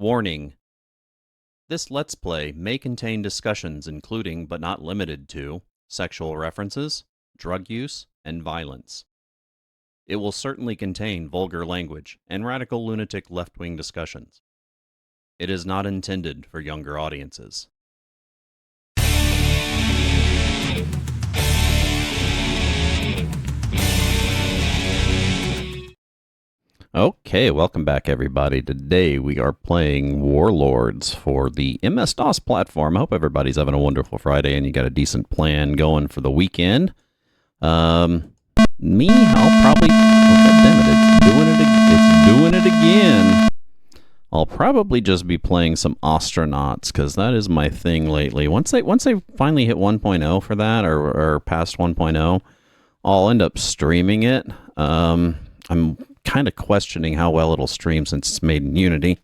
Warning: this Let's Play may contain discussions including, but not limited to, sexual references, drug use, and violence. It will certainly contain vulgar language and radical lunatic left-wing discussions. It is not intended for younger audiences. Okay, welcome back everybody. Today we are playing Warlords for the MS-DOS platform. I hope everybody's having a wonderful Friday and you got a decent plan going for the weekend. I'll probably... Oh, God damn it, it's doing it again. I'll probably just be playing some Astronauts, because that is my thing lately. Once they finally hit 1.0 for that, or past 1.0, I'll end up streaming it. I'm kind of questioning how well it'll stream since it's made in Unity.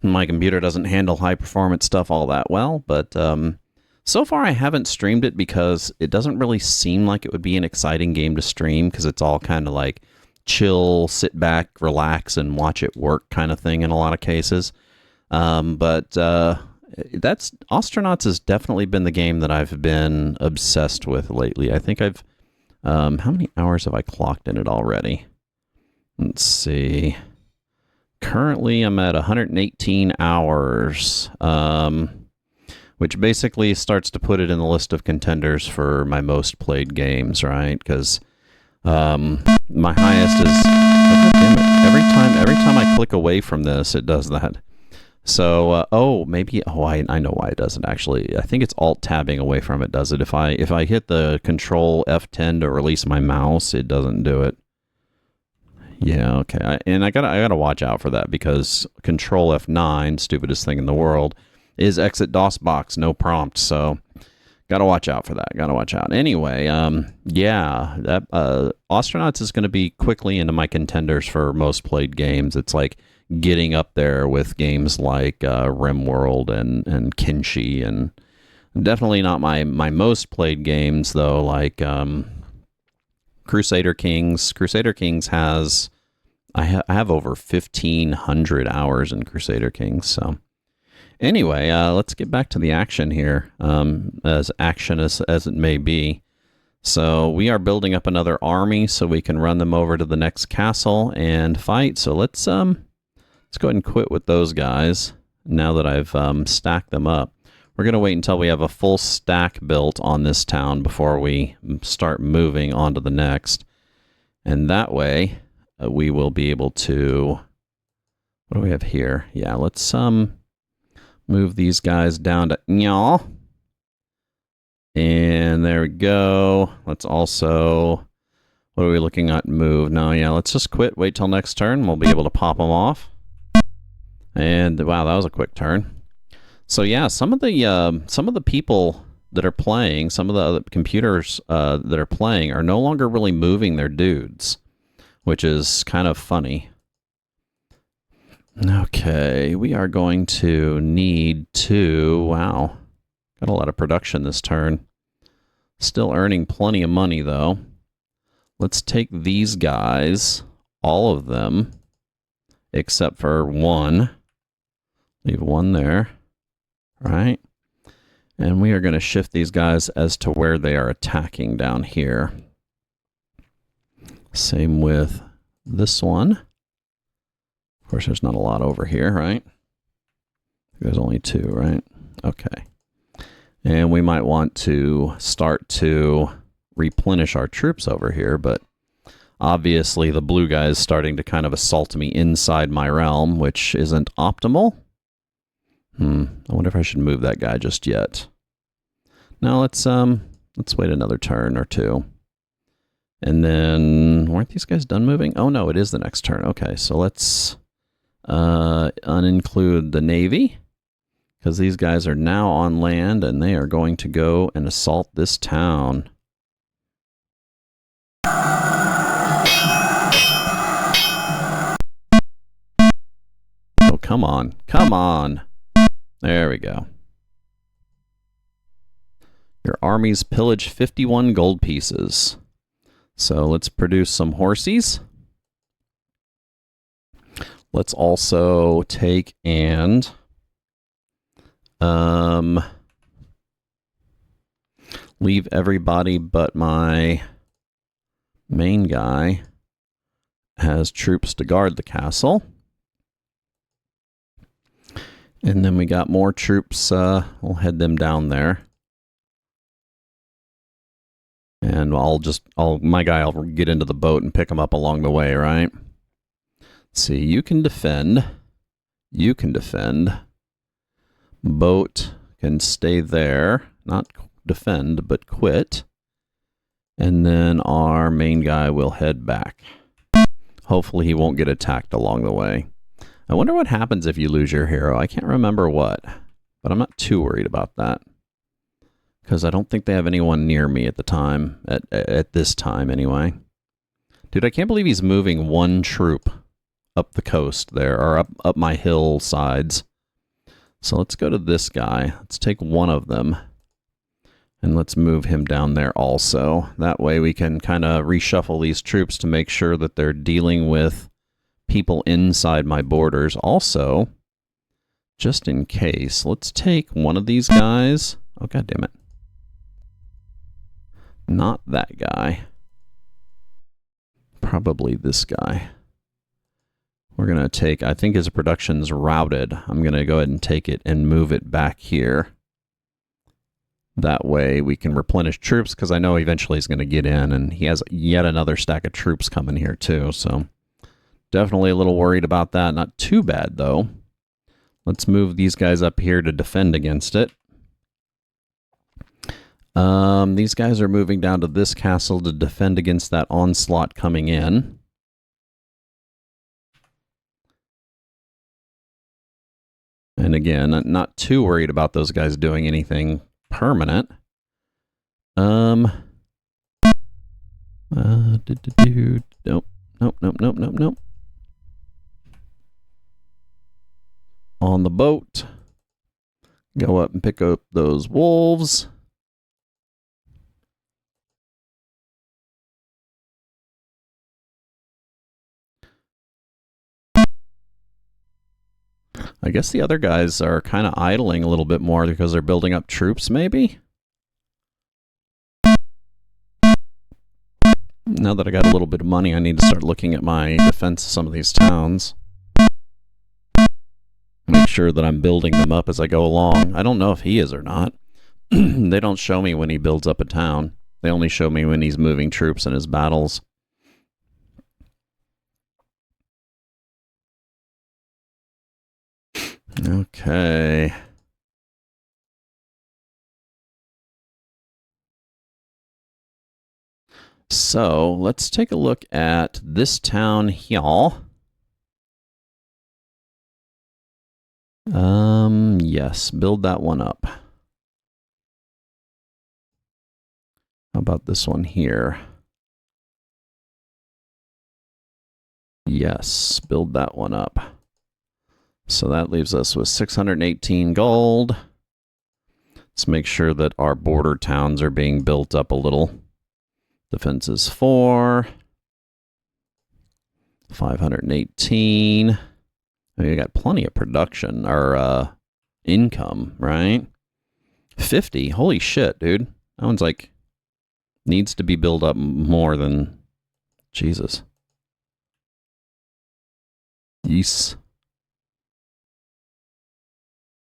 My computer doesn't handle high performance stuff all that well, but so far I haven't streamed it because it doesn't really seem like it would be an exciting game to stream, because it's all kind of like chill, sit back, relax, and watch it work kind of thing in a lot of cases. But Astronauts has definitely been the game that I've been obsessed with lately. I think I've... how many hours have I clocked in it already? Let's see. Currently, I'm at 118 hours, which basically starts to put it in the list of contenders for my most played games, right? Because my highest is... Oh, God damn it. Every time I click away from this, it does that. So, I know why it does it, actually. I think it's Alt-tabbing away from it does it. If I hit the Control F10 to release my mouse, it doesn't do it. Yeah, okay. I gotta watch out for that, because Control F9, stupidest thing in the world, is exit DOSBox, no prompt. So gotta watch out for that. Gotta watch out. Anyway, yeah, that Astronauts is going to be quickly into my contenders for most played games. It's like getting up there with games like RimWorld and Kinshi, and definitely not my most played games though, like Crusader Kings. Crusader Kings has... I have over 1,500 hours in Crusader Kings, so... Anyway, let's get back to the action here, as action as it may be. So we are building up another army so we can run them over to the next castle and fight. So let's go ahead and quit with those guys now that I've stacked them up. We're going to wait until we have a full stack built on this town before we start moving on to the next. And that way, we will be able to... What do we have here? Yeah, let's move these guys down to Nyal. And there we go. Let's also... What are we looking at? Move. No, yeah, let's just quit. Wait till next turn. We'll be able to pop them off. And, wow, that was a quick turn. So yeah, some of the people that are playing, some of the other computers that are playing are no longer really moving their dudes, which is kind of funny. Okay, we are going to need to... Wow, got a lot of production this turn. Still earning plenty of money though. Let's take these guys, all of them, except for one. Leave one there. Right, and we are going to shift these guys as to where they are attacking down here. Same with this one. Of course, there's not a lot over here, right? There's only two, right? Okay. And we might want to start to replenish our troops over here, but obviously the blue guy is starting to kind of assault me inside my realm, which isn't optimal. I wonder if I should move that guy just yet. Now let's wait another turn or two. And then, weren't these guys done moving? Oh no, it is the next turn. Okay, so let's uninclude the Navy, because these guys are now on land and they are going to go and assault this town. Oh, come on. Come on. There we go. Your armies pillage 51 gold pieces. So let's produce some horsies. Let's also take and leave everybody but my main guy has troops to guard the castle. And then we got more troops. We'll head them down there. And my guy will get into the boat and pick him up along the way, right? Let's see, you can defend. You can defend. Boat can stay there. Not defend, but quit. And then our main guy will head back. Hopefully he won't get attacked along the way. I wonder what happens if you lose your hero. I can't remember what, but I'm not too worried about that. Because I don't think they have anyone near me at the time, at this time anyway. Dude, I can't believe he's moving one troop up the coast there, or up my hillsides. So let's go to this guy. Let's take one of them. And let's move him down there also. That way we can kind of reshuffle these troops to make sure that they're dealing with people inside my borders. Also, just in case, let's take one of these guys. Oh, God damn it. Not that guy. Probably this guy. We're going to take, I think his production's routed. I'm going to go ahead and take it and move it back here. That way we can replenish troops, because I know eventually he's going to get in, and he has yet another stack of troops coming here too. So definitely a little worried about that. Not too bad though. Let's move these guys up here to defend against it. These guys are moving down to this castle to defend against that onslaught coming in. And again, not too worried about those guys doing anything permanent. Nope. On the boat. Go up and pick up those wolves. I guess the other guys are kind of idling a little bit more because they're building up troops, maybe? Now that I got a little bit of money, I need to start looking at my defense of some of these towns. Make sure that I'm building them up as I go along. I don't know if he is or not. They don't show me when he builds up a town. They only show me when he's moving troops in his battles. Okay. So let's take a look at this town here. Yes, build that one up. How about this one here? Yes, build that one up. So that leaves us with 618 gold. Let's make sure that our border towns are being built up a little. Defense is 4. 518. You got plenty of production, or income, right? 50. Holy shit, dude. That one's like, needs to be built up more than, Jesus. Yes.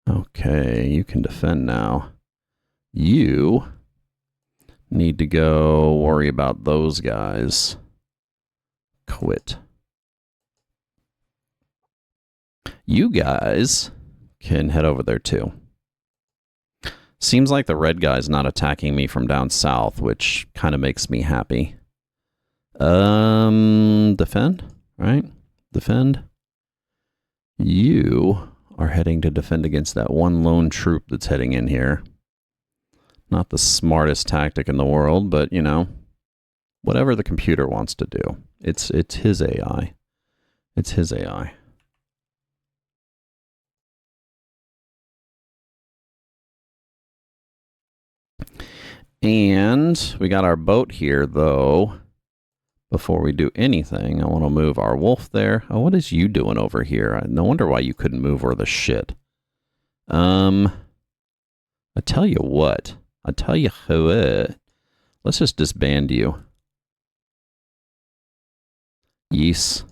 Okay, you can defend now. You need to go worry about those guys. Quit. You guys can head over there too. Seems like the red guy's not attacking me from down south, which kind of makes me happy. Defend, right? Defend. You are heading to defend against that one lone troop that's heading in here. Not the smartest tactic in the world, but, you know, whatever the computer wants to do. It's his AI. It's his AI. And we got our boat here, though. before we do anything, I want to move our wolf there. Oh, what is you doing over here? No wonder why you couldn't move or the shit. I tell you what. I tell you what. Let's just disband you. Yes.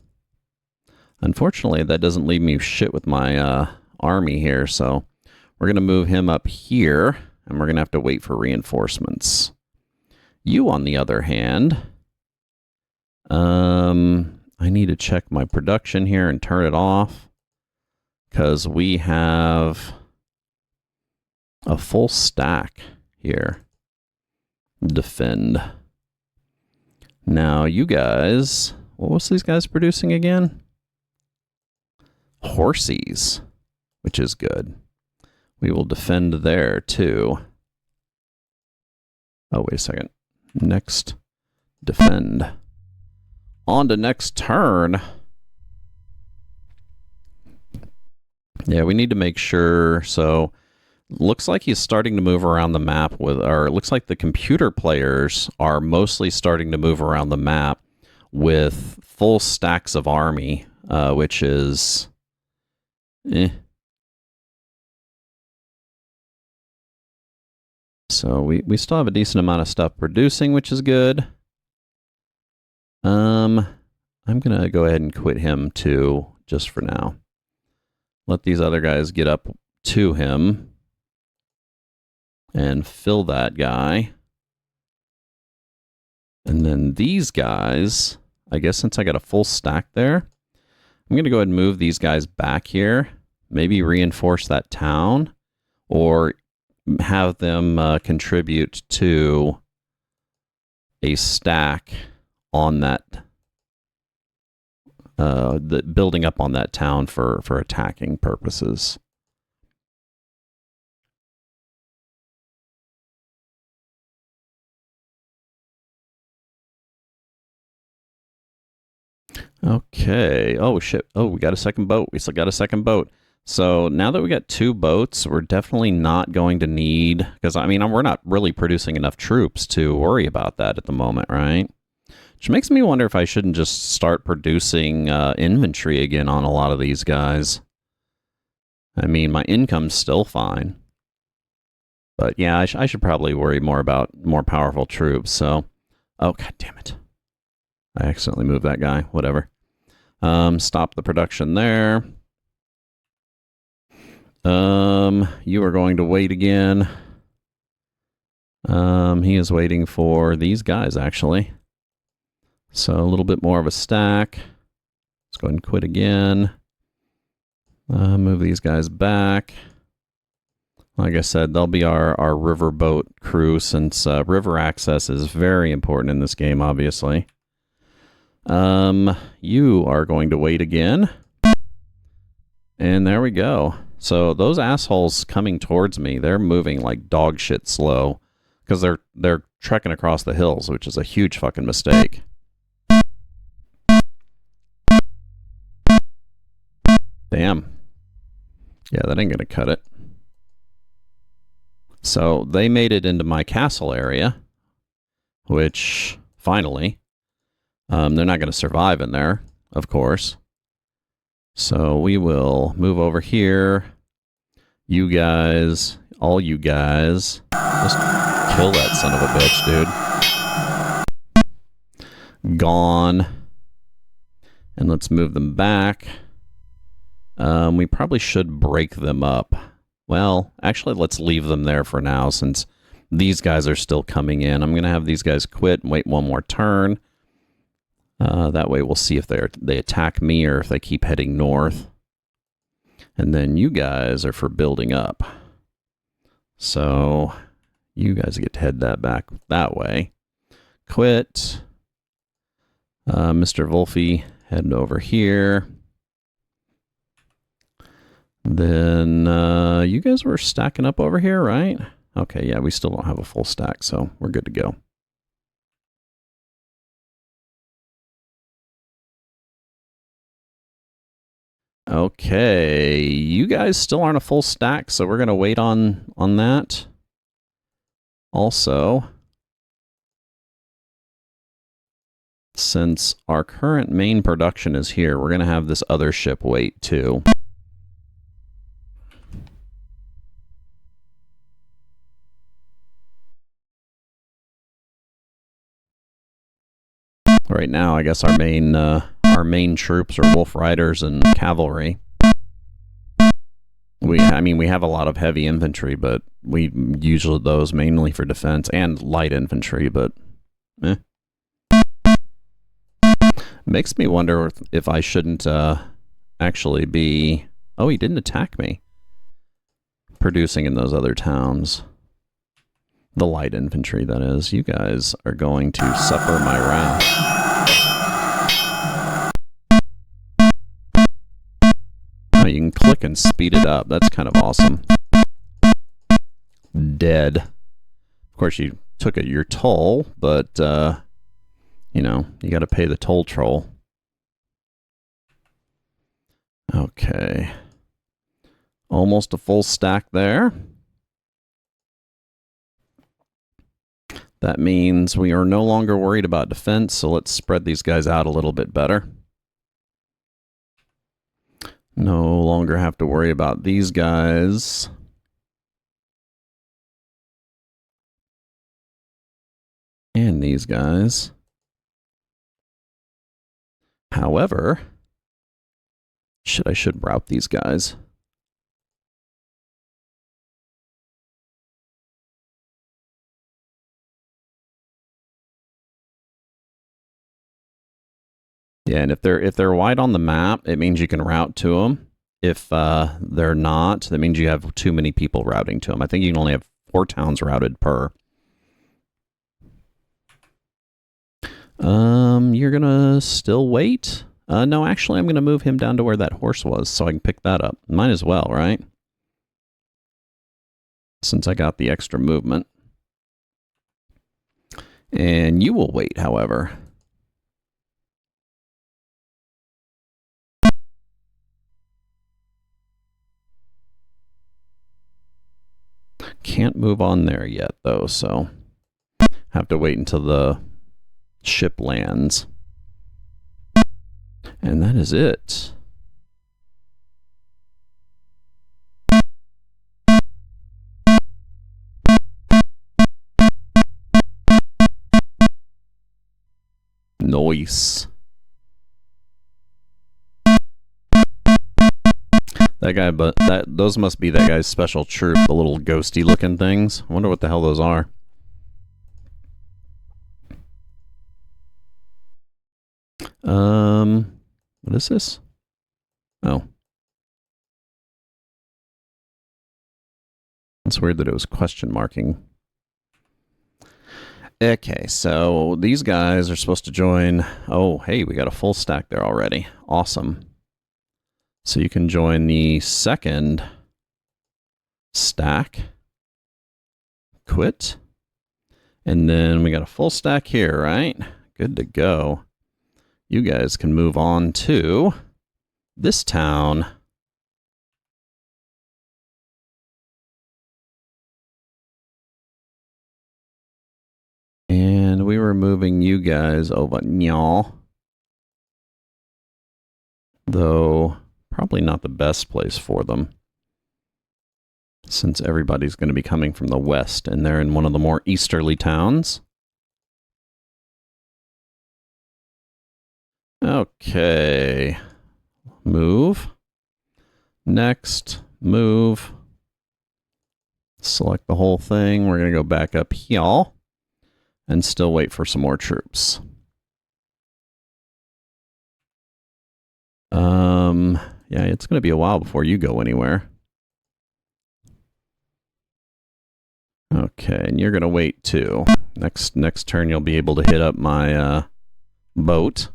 Unfortunately, that doesn't leave me shit with my army here, so we're going to move him up here, and we're going to have to wait for reinforcements. You, on the other hand, I need to check my production here and turn it off, because we have a full stack here. Defend. Now, you guys, what was these guys producing again? Horsies, which is good. We will defend there, too. Oh, wait a second. Next, defend. On to next turn. Yeah, we need to make sure. So, looks like he's starting to move around the map with, or it looks like the computer players are mostly starting to move around the map with full stacks of army, which is... So we still have a decent amount of stuff producing, which is good. I'm going to go ahead and quit him too, just for now. Let these other guys get up to him and fill that guy. And then these guys, I guess since I got a full stack there, I'm going to go ahead and move these guys back here. Maybe reinforce that town, or have them contribute to a stack on that, the building up on that town for attacking purposes. Okay. Oh, shit. Oh, we got a second boat. We still got a second boat. So now that we got 2 boats, we're definitely not going to need... Because, I mean, we're not really producing enough troops to worry about that at the moment, right? Which makes me wonder if I shouldn't just start producing inventory again on a lot of these guys. I mean, my income's still fine. But, yeah, I should probably worry more about more powerful troops, so... Oh, god damn it. I accidentally moved that guy. Whatever. Stop the production there. You are going to wait again. He is waiting for these guys, actually. So a little bit more of a stack. Let's go ahead and quit again. Move these guys back. Like I said, they'll be our riverboat crew, since river access is very important in this game, obviously. You are going to wait again. And there we go. So those assholes coming towards me, they're moving like dog shit slow, because they're trekking across the hills, which is a huge fucking mistake. Damn. Yeah, that ain't gonna cut it. So they made it into my castle area, which finally, they're not going to survive in there, of course. So we will move over here. You guys, all you guys, just kill that son of a bitch, dude. Gone. And let's move them back. We probably should break them up. Well, actually, let's leave them there for now, since these guys are still coming in. I'm going to have these guys quit and wait one more turn. That way we'll see if they attack me or if they keep heading north. And then you guys are for building up. So you guys get to head that back that way. Quit. Mr. Wolfie, head over here. Then you guys were stacking up over here, right? Okay, yeah, we still don't have a full stack, so we're good to go. Okay, you guys still aren't a full stack, so we're going to wait on that. Also, since our current main production is here, we're going to have this other ship wait too. Right now, I guess our main troops are Wolf Riders and cavalry. We have a lot of heavy infantry, but we use those mainly for defense, and light infantry, but makes me wonder if I shouldn't actually be... Oh, he didn't attack me. Producing in those other towns. The light infantry, that is. You guys are going to suffer my wrath. Oh, you can click and speed it up. That's kind of awesome. Dead. Of course, you took your toll, but, you know, you got to pay the toll troll. Okay. Almost a full stack there. That means we are no longer worried about defense, so let's spread these guys out a little bit better. No longer have to worry about these guys. And these guys. However, I should route these guys. Yeah, and if they're wide on the map, it means you can route to them. If they're not, that means you have too many people routing to them. I think you can only have 4 towns routed per. You're gonna still wait? No, actually, I'm gonna move him down to where that horse was, so I can pick that up. Might as well, right? Since I got the extra movement. And you will wait, however. Can't move on there yet, though, so have to wait until the ship lands. And that is it. Nice. That guy, but those must be that guy's special troop, the little ghosty looking things. I wonder what the hell those are. What is this? Oh. It's weird that it was question marking. Okay, so these guys are supposed to join. Oh, hey, we got a full stack there already. Awesome. So you can join the second stack. Quit. And then we got a full stack here, right? Good to go. You guys can move on to this town. And we were moving you guys over y'all. Though probably not the best place for them, since everybody's going to be coming from the west, and they're in one of the more easterly towns. Okay. Move. Next. Move. Select the whole thing. We're going to go back up here and still wait for some more troops. Yeah, it's going to be a while before you go anywhere. Okay, and you're going to wait too. Next turn you'll be able to hit up my boat.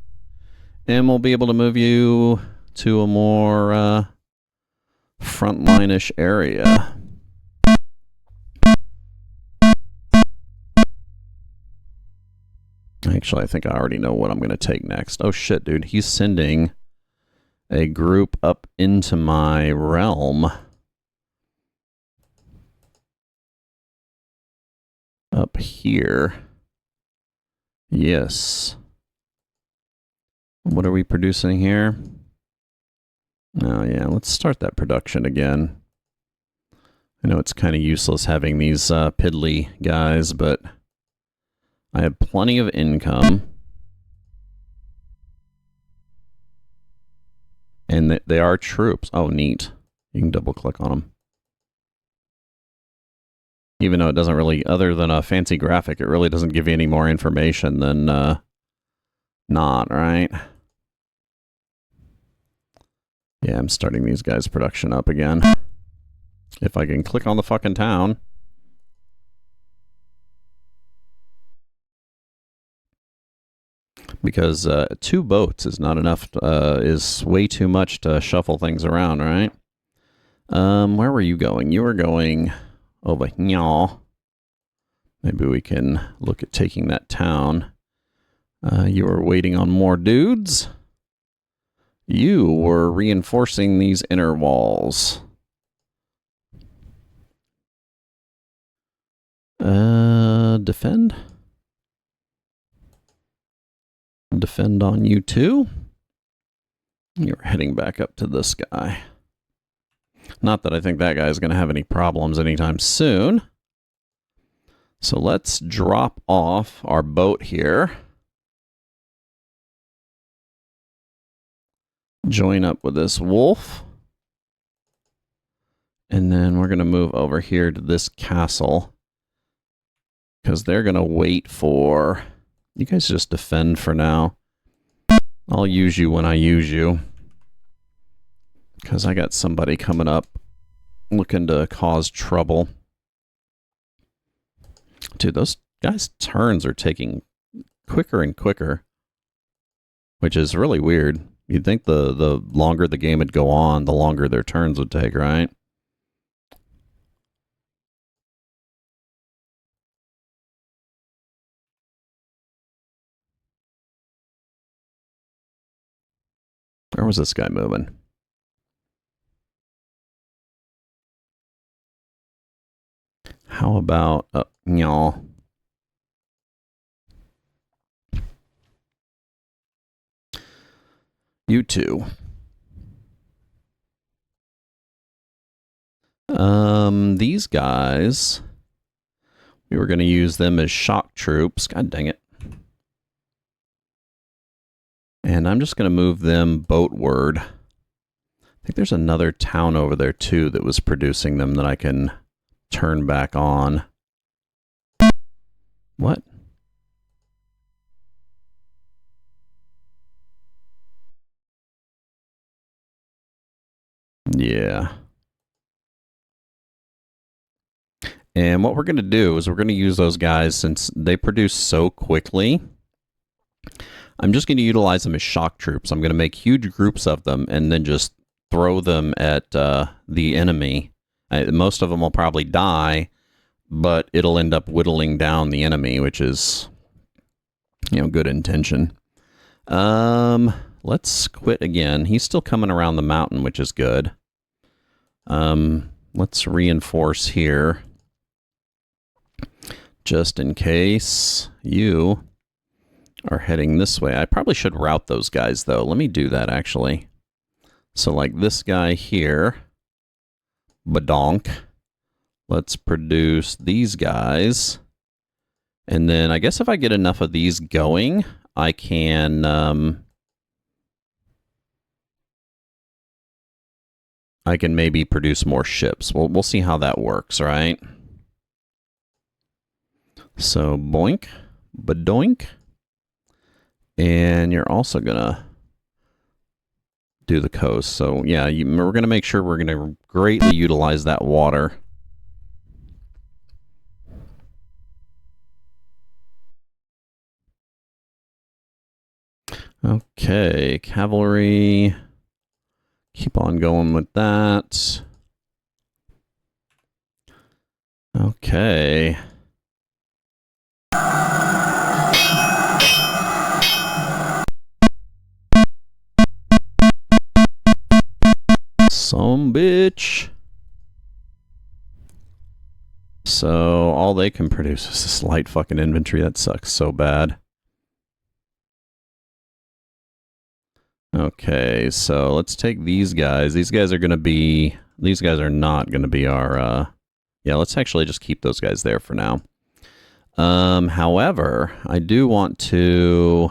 And we'll be able to move you to a more frontline-ish area. Actually, I think I already know what I'm going to take next. Oh shit, dude. He's sending a group up into my realm. Up here. Yes. What are we producing here? Oh yeah, let's start that production again. I know it's kind of useless having these piddly guys, but I have plenty of income. And they are troops. Oh, neat. You can double click on them. Even though it doesn't really, other than a fancy graphic, it really doesn't give you any more information than not, right? Yeah, I'm starting these guys' production up again. If I can click on the fucking town. Because 2 boats is not enough, is way too much to shuffle things around, right? Where were you going? You were going over here. Maybe we can look at taking that town. You were waiting on more dudes. You were reinforcing these inner walls. Defend. Defend on you too. You're heading back up to this guy. Not that I think that guy's going to have any problems anytime soon. So let's drop off our boat here. Join up with this wolf. And then we're going to move over here to this castle. Because they're going to wait for... You guys just defend for now. I'll use you when I use you. Because I got somebody coming up looking to cause trouble. Dude, those guys' turns are taking quicker and quicker. Which is really weird. You'd think the longer the game would go on, the longer their turns would take, right? Where was this guy moving? How about... y'all. You two. These guys... We were going to use them as shock troops. God dang it. And I'm just going to move them boatward. I think there's another town over there, too, that was producing them that I can turn back on. What? Yeah. And what we're going to do is we're going to use those guys since they produce so quickly. I'm just going to utilize them as shock troops. I'm going to make huge groups of them and then just throw them at the enemy. Most of them will probably die, but it'll end up whittling down the enemy, which is, you know, good intention. Let's quit again. He's still coming around the mountain, which is good. Let's reinforce here. Just in case you are heading this way. I probably should route those guys, though. Let me do that, actually. So, like this guy here. Badonk. Let's produce these guys. And then I guess if I get enough of these going, I can... I can maybe produce more ships. We'll see how that works, right? So, boink, badoink. And you're also going to do the coast. So, yeah, we're going to make sure we're going to greatly utilize that water. Okay, cavalry. Keep on going with that. Okay. Some bitch. So all they can produce is this light fucking infantry. That sucks so bad. Okay, so let's take these guys. These guys are not going to be our, yeah, let's actually just keep those guys there for now. However, I do want to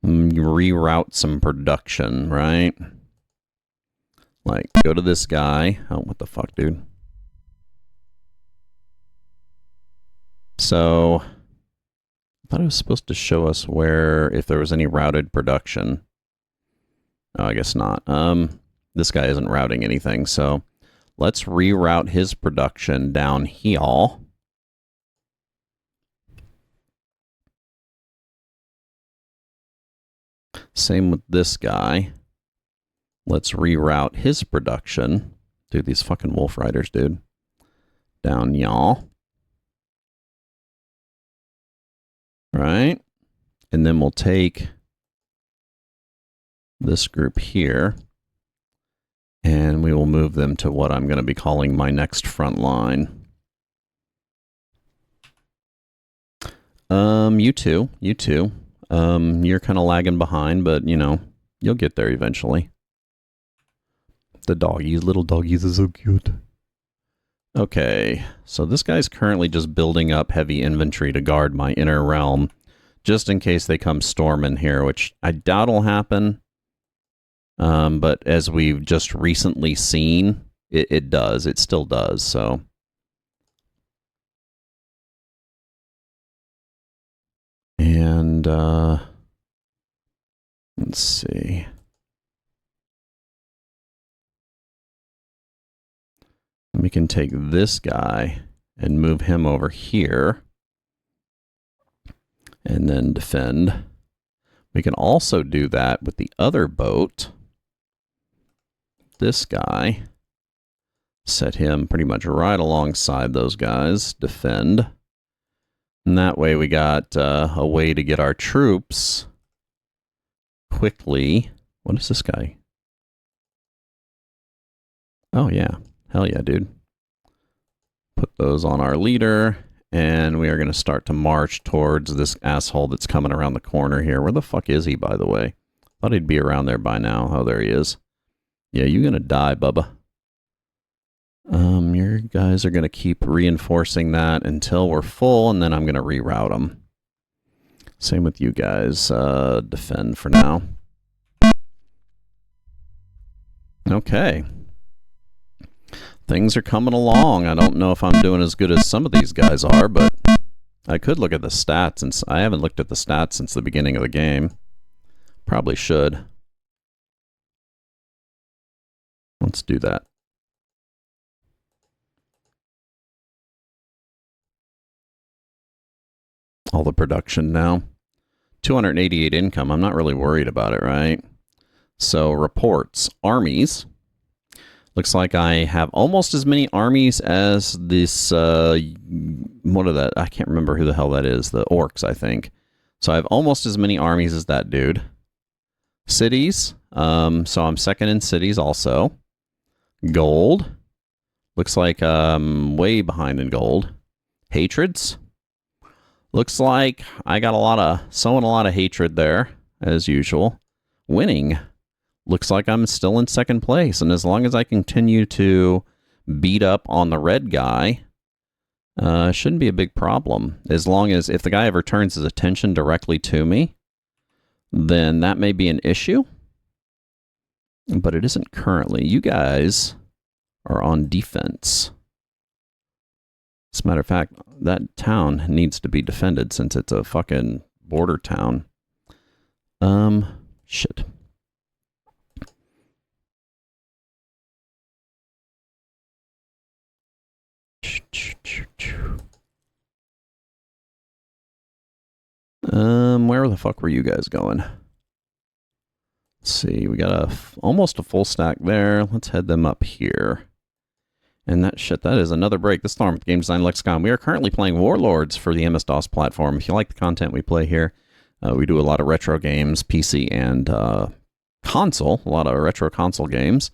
reroute some production, right? Like, go to this guy. Oh, what the fuck, dude? So, I thought it was supposed to show us if there was any routed production. Oh, I guess not. This guy isn't routing anything, so let's reroute his production down here. Same with this guy. Let's reroute his production. Dude, these fucking Wolf Riders, dude. Down y'all. Right? And then we'll take this group here, and we will move them to what I'm going to be calling my next front line. You too. You're kind of lagging behind, but, you know, you'll get there eventually. The doggies, little doggies are so cute. Okay, so this guy's currently just building up heavy infantry to guard my inner realm, just in case they come storming here, which I doubt will happen. But as we've just recently seen, it does. It still does, so. And, let's see. We can take this guy and move him over here and then defend. We can also do that with the other boat. This guy. Set him pretty much right alongside those guys. Defend. And that way we got a way to get our troops quickly. What is this guy? Oh, yeah. Hell yeah, dude. Put those on our leader, and we are going to start to march towards this asshole that's coming around the corner here. Where the fuck is he, by the way? Thought he'd be around there by now. Oh, there he is. Yeah, you're going to die, Bubba. Your guys are going to keep reinforcing that until we're full, and then I'm going to reroute them. Same with you guys. Defend for now. Okay. Things are coming along. I don't know if I'm doing as good as some of these guys are, but I could look at the stats, and I haven't looked at the stats since the beginning of the game. Probably should. Let's do that. All the production now. 288 income. I'm not really worried about it, right? So, reports. Armies. Looks like I have almost as many armies as this, what are that? I can't remember who the hell that is. The orcs, I think. So I have almost as many armies as that dude. Cities. So I'm second in cities also. Gold. Looks like I'm way behind in gold. Hatreds. Looks like I got sowing a lot of hatred there, as usual. Winning. Looks like I'm still in second place, and as long as I continue to beat up on the red guy, shouldn't be a big problem. As long as, if the guy ever turns his attention directly to me, then that may be an issue, but it isn't currently. You guys are on defense. As a matter of fact, that town needs to be defended since it's a fucking border town. Shit. Where the fuck were you guys going? Let's see, we got almost a full stack there. Let's head them up here. And that is another break. This is Thorn with Game Design Lexicon. We are currently playing Warlords for the MS-DOS platform. If you like the content we play here, we do a lot of retro games, PC and console, a lot of retro console games.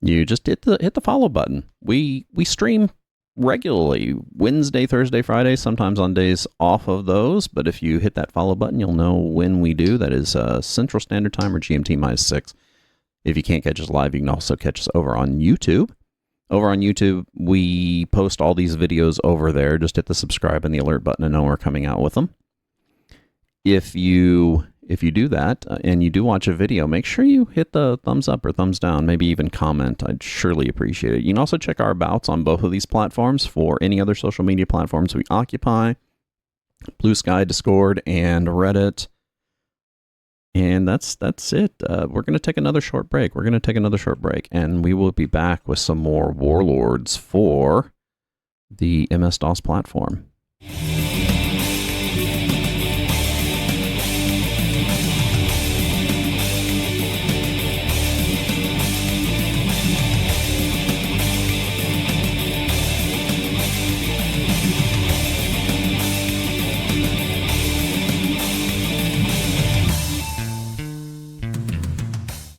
You just hit the follow button. We stream regularly, Wednesday, Thursday, Friday, sometimes on days off of those. But if you hit that follow button, you'll know when we do. That is Central Standard Time or GMT -6. If you can't catch us live, you can also catch us over on YouTube. Over on YouTube, we post all these videos over there. Just hit the subscribe and the alert button to know we're coming out with them. If you do that and you do watch a video, make sure you hit the thumbs up or thumbs down, maybe even comment. I'd surely appreciate it. You can also check our abouts on both of these platforms for any other social media platforms we occupy: Blue Sky, Discord, and Reddit. And that's it. We're going to take another short break. And we will be back with some more Warlords for the MS-DOS platform.